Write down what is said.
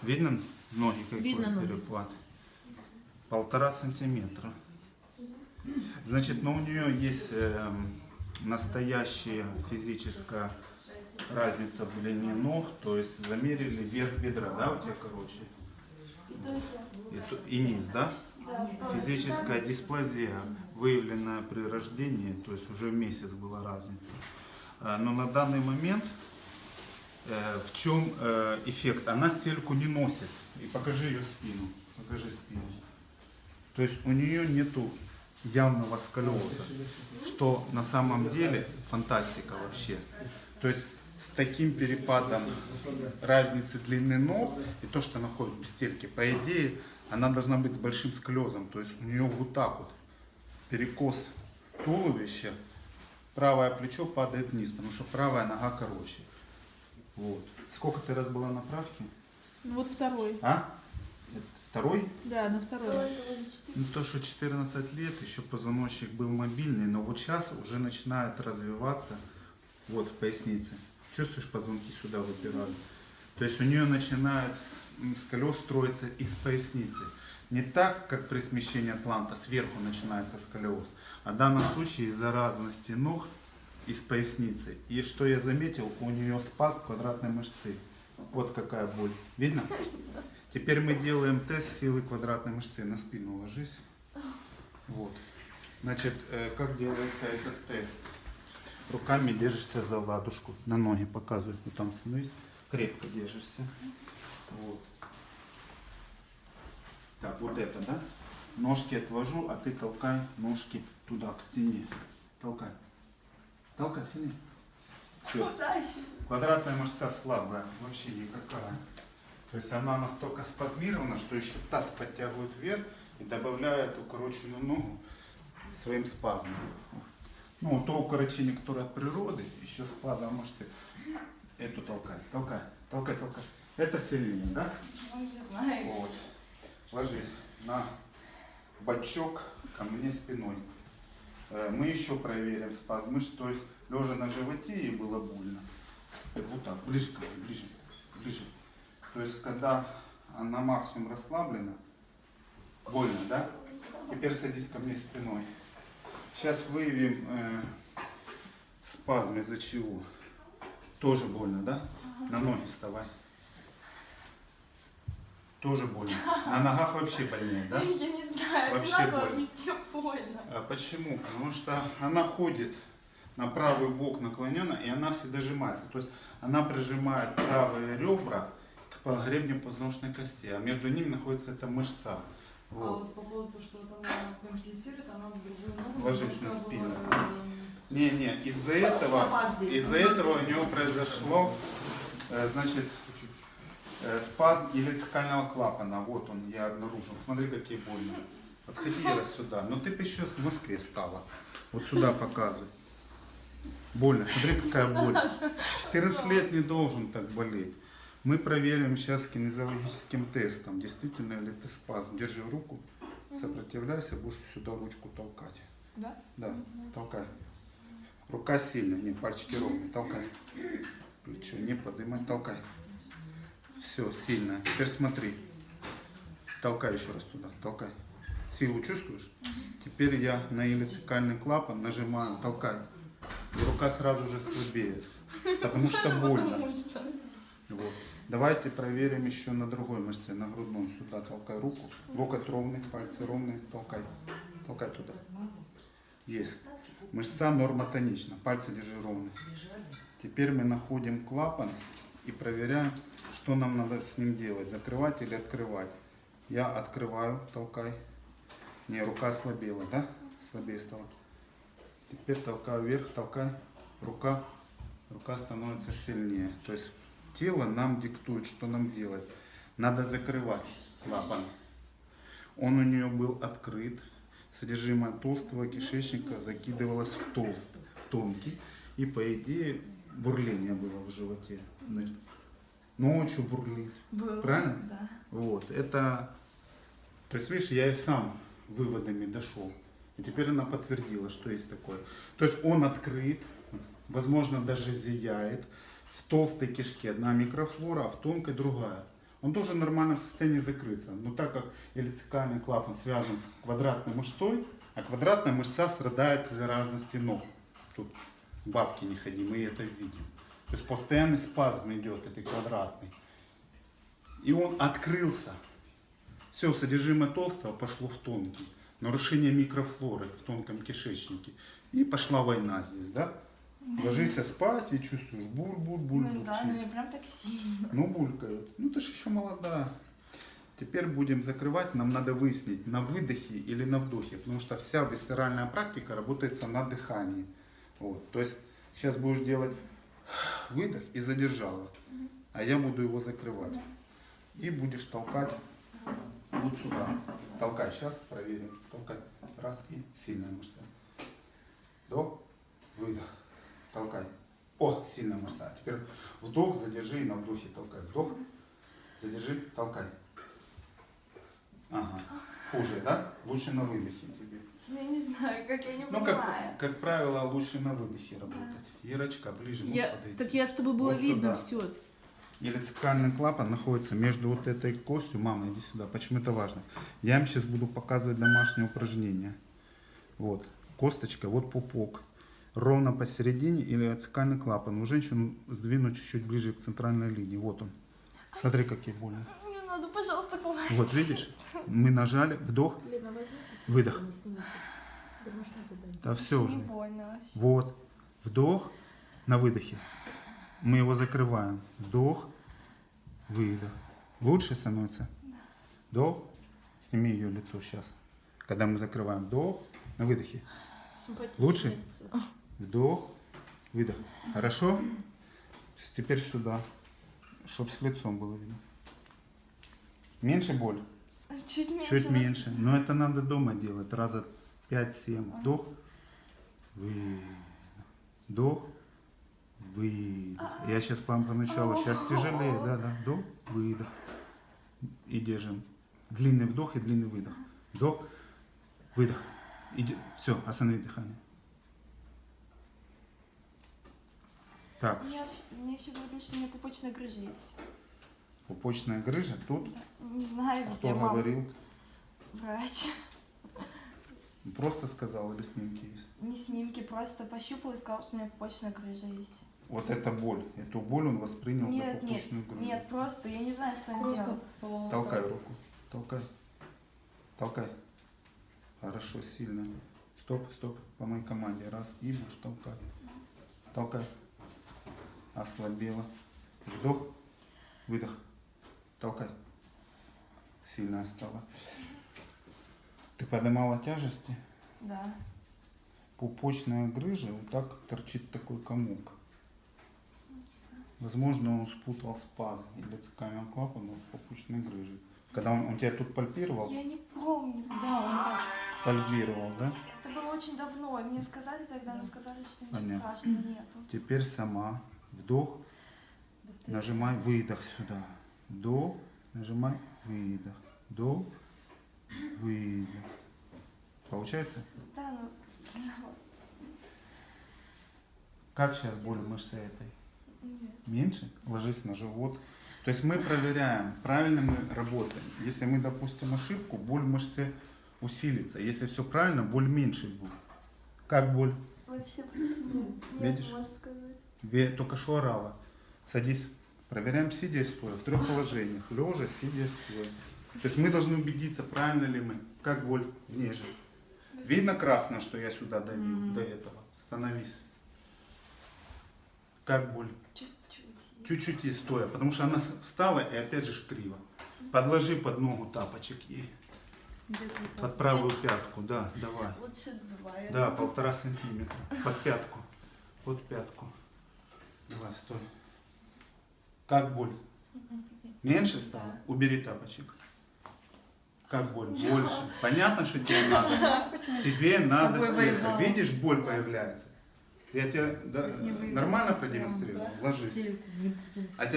Видно ноги какой Видно ноги. перепад? 1,5 сантиметра. Значит, но у нее есть настоящая физическая разница в длине ног, то есть замерили верх бедра, да, у тебя короче? И низ, да? Физическая дисплазия, выявленная при рождении, то есть уже в месяц была разница. Но на данный момент в чем эффект? Она стельку не носит. И покажи ее спину. Покажи спину. То есть у нее нету явного сколиоза, что на самом деле фантастика вообще. То есть с таким перепадом разницы длины ног и то, что она ходит без стельки, по идее, она должна быть с большим сколиозом. То есть у нее вот так вот перекос туловища, правое плечо падает вниз, потому что правая нога короче. Вот. Сколько ты раз была на правке? Ну вот второй. А? Второй? Да, на второй. Ну то, что 14 лет, еще позвоночник был мобильный, но вот сейчас уже начинает развиваться вот в пояснице. Чувствуешь, позвонки сюда выпирают? То есть у нее начинает сколиоз строиться из поясницы. Не так, как при смещении атланта, сверху начинается сколиоз, а в данном случае из-за разности ног из поясницы. И что я заметил, у нее спазм квадратной мышцы. Вот какая боль. Видно? Теперь мы делаем тест силы квадратной мышцы. На спину ложись. Вот. Значит, как делается этот тест? Руками держишься за ладушку. На ноги показывают. Вот там становись. Крепко держишься. Вот. Так, вот это, да? Ножки отвожу, а ты толкай ножки туда, к стене. Толкай. Толкай, сильнее. Все. Квадратная мышца слабая, вообще никакая. То есть она настолько спазмирована, что еще таз подтягивает вверх и добавляет укороченную ногу своим спазмом. Ну, то укорочение, которое от природы, еще спазм мышцы. Эту толкай, толкай, толкай, толкай. Это сильнее, да? Ну, не знаю. Вот. Ложись на бочок ко мне спиной. Мы еще проверим спазм мышц, то есть лежа на животе ей было больно. Вот так, ближе ко мне, ближе, ближе. То есть когда она максимум расслаблена, больно, да? Теперь садись ко мне спиной. Сейчас выявим спазм из-за чего. Тоже больно, да? На ноги вставай. Тоже больно. На ногах вообще больнее, да? Я не знаю, Вообще одинаково больно. везде больно. А почему? Потому что она ходит на правый бок наклонена, и она всегда сжимается. То есть она прижимает правые ребра к гребню позвоночной кости, а между ними находится эта мышца. А Вот. вот по поводу того, что вот она компенсирует, она другую ногу... Ложись на немножко спину. было, Не-не, из-за этого у него произошло, значит, спазм илиоцикального клапана. Вот он, я обнаружил. Смотри, какие больно. Подходи раз сюда. Но ты бы еще в Москве стала. Вот сюда показывай. Больно. Смотри, какая боль. 14 лет не должен так болеть. Мы проверим сейчас кинезиологическим тестом, действительно ли это спазм. Держи руку, сопротивляйся, будешь сюда ручку толкать. Да? Да, толкай. Рука сильная, не, пальчики ровные, толкай. Плечо не поднимай, толкай. Все, сильно. Теперь смотри. Толкай еще раз туда, толкай. Силу чувствуешь? Теперь я на илиоцикальный клапан нажимаю, толкай. И рука сразу же слабеет, потому что больно. Вот. Давайте проверим еще на другой мышце, на грудной. Сюда толкай руку. Локоть ровный, пальцы ровные. Толкай. Толкай туда. Есть. Мышца нормотонична. Пальцы держи ровно. Теперь мы находим клапан и проверяем, что нам надо с ним делать. Закрывать или открывать. Я открываю, толкай. Не, рука ослабела, да? Слабее стала. Теперь толкаю вверх, толкай. Рука становится сильнее. То есть тело нам диктует, что нам делать. Надо закрывать клапан. Он у нее был открыт. Содержимое толстого кишечника закидывалось в тонкий. И по идее бурление было в животе. Ночью бурлит. Было. Правильно? Да. Вот. Это... То есть, видишь, я и сам выводами дошел. И теперь она подтвердила, что есть такое. То есть он открыт, возможно, даже зияет. В толстой кишке одна микрофлора, а в тонкой другая. он должен в нормальном состоянии закрыться. Но так как илицикальный клапан связан с квадратной мышцой, а квадратная мышца страдает из-за разности ног. Тут бабки не ходи, мы это видим. То есть постоянный спазм идет этой квадратной. И он открылся. Все, содержимое толстого пошло в тонкий. Нарушение микрофлоры в тонком кишечнике. И пошла война здесь, да? Ложишься спать и чувствуешь буль-буль-буль. Ну да, но не прям так сильно. Ну, булькают. Ну, ты же еще молодая. Теперь будем закрывать. Нам надо выяснить, на выдохе или на вдохе. Потому что вся висцеральная практика работает на дыхании. Вот. То есть сейчас будешь делать выдох и задержала. А я буду его закрывать. И будешь толкать вот сюда. Толкай. Сейчас проверим. Толкай. Раз и сильная мышца. Вдох, выдох. Толкай. О, сильная мышца. Теперь вдох, задержи и на вдохе толкай. Вдох, задержи, толкай. Ага. Хуже, да? Лучше на выдохе тебе. Ну, я не знаю, как я не Ну, понимаю. как правило, лучше на выдохе работать. Ирочка, ближе можешь подойти. Так я, чтобы было Вот видно сюда. все. Илицикальный клапан находится между вот этой костью. Мама, иди сюда. Почему это важно? Я им сейчас буду показывать домашнее упражнение. Вот. Косточка, вот пупок. Ровно посередине илицикальный клапан. У женщин сдвинуть чуть-чуть ближе к центральной линии. Вот он. Смотри, какие больно. Мне надо, пожалуйста, хватит. Вот видишь? Мы нажали. Вдох. Выдох. Да все уже. Не больно вообще. Вот. Вдох. На выдохе. Мы его закрываем. Вдох. Выдох. Лучше становится? Вдох. Сними ее лицо сейчас. Когда мы закрываем. Вдох. На выдохе. Лучше? Вдох. Выдох. Хорошо? Теперь сюда. Чтоб с лицом было видно. Меньше боль? Чуть меньше. Чуть меньше. Но это надо дома делать. Раза 5-7. Вдох. Выдох. Вдох. Выдох. Я сейчас поначалу. Сейчас тяжелее. Да, да. Вдох. Выдох. И держим. Длинный вдох и длинный выдох. Вдох. Выдох. Все, останови дыхание. Так, У меня еще говорили, что у меня пупочная грыжа есть. пупочная грыжа тут. Не знаю, где Кто мама. говорил? Врач. Просто сказал или снимки есть? Не снимки, просто пощупал и сказал, что у меня пупочная грыжа есть. Вот это боль. Эту боль он воспринял за Нет, нет, пупочную грыжу. нет, просто я не знаю, что он Просто делал. по- Толкай руку. Толкай. Толкай. Хорошо, сильно. Стоп, стоп. По моей команде. Раз. И будешь толкать. Толкай. Ослабела. Вдох. Выдох. Толкай. Сильно стало. Ты поднимала тяжести? Да. Пупочная грыжа, вот так торчит такой комок. Возможно, он спутал спазм илицикального клапана с пупочной грыжей. Когда он тебя тут пальпировал, Я не помню. Да, он так. пальпировал, да? Это было очень давно. И мне сказали тогда, но сказали, что ничего Понятно. страшного нету. Теперь сама. Вдох, Быстрее. нажимай, выдох сюда. Вдох, нажимай, выдох. Вдох, выдох. Получается? Да, ну, Как сейчас боль мышцы этой? нет. Меньше? Ложись на живот. То есть мы проверяем, правильно мы работаем. Если мы допустим ошибку, боль в мышце усилится. Если все правильно, боль меньше будет. Как боль? Вообще нет, Видишь? можешь сказать. Только что орала. Садись. Проверяем сидя и стоя. В 3 положениях. Лежа, сидя, стоя. То есть мы должны убедиться, правильно ли мы. Как боль в ней же. Видно красное, что я сюда давил до этого. Становись. Как боль? Чуть-чуть. Чуть-чуть и стоя, потому что она встала и опять же криво. Подложи под ногу тапочек ей. Под правую пятку, да, давай. Лучше 2. я Да, думаю. 1,5 сантиметра. Под пятку. Под пятку. Давай, стой. Как боль? Меньше стало? Да. Убери тапочек. Как боль? Больше. Понятно, что тебе надо? Тебе надо тобой сверху. воевала. Видишь, боль появляется. Я тебе То есть не воевала нормально с прям, продемонстрировал? да? Ложись. Или не- А теперь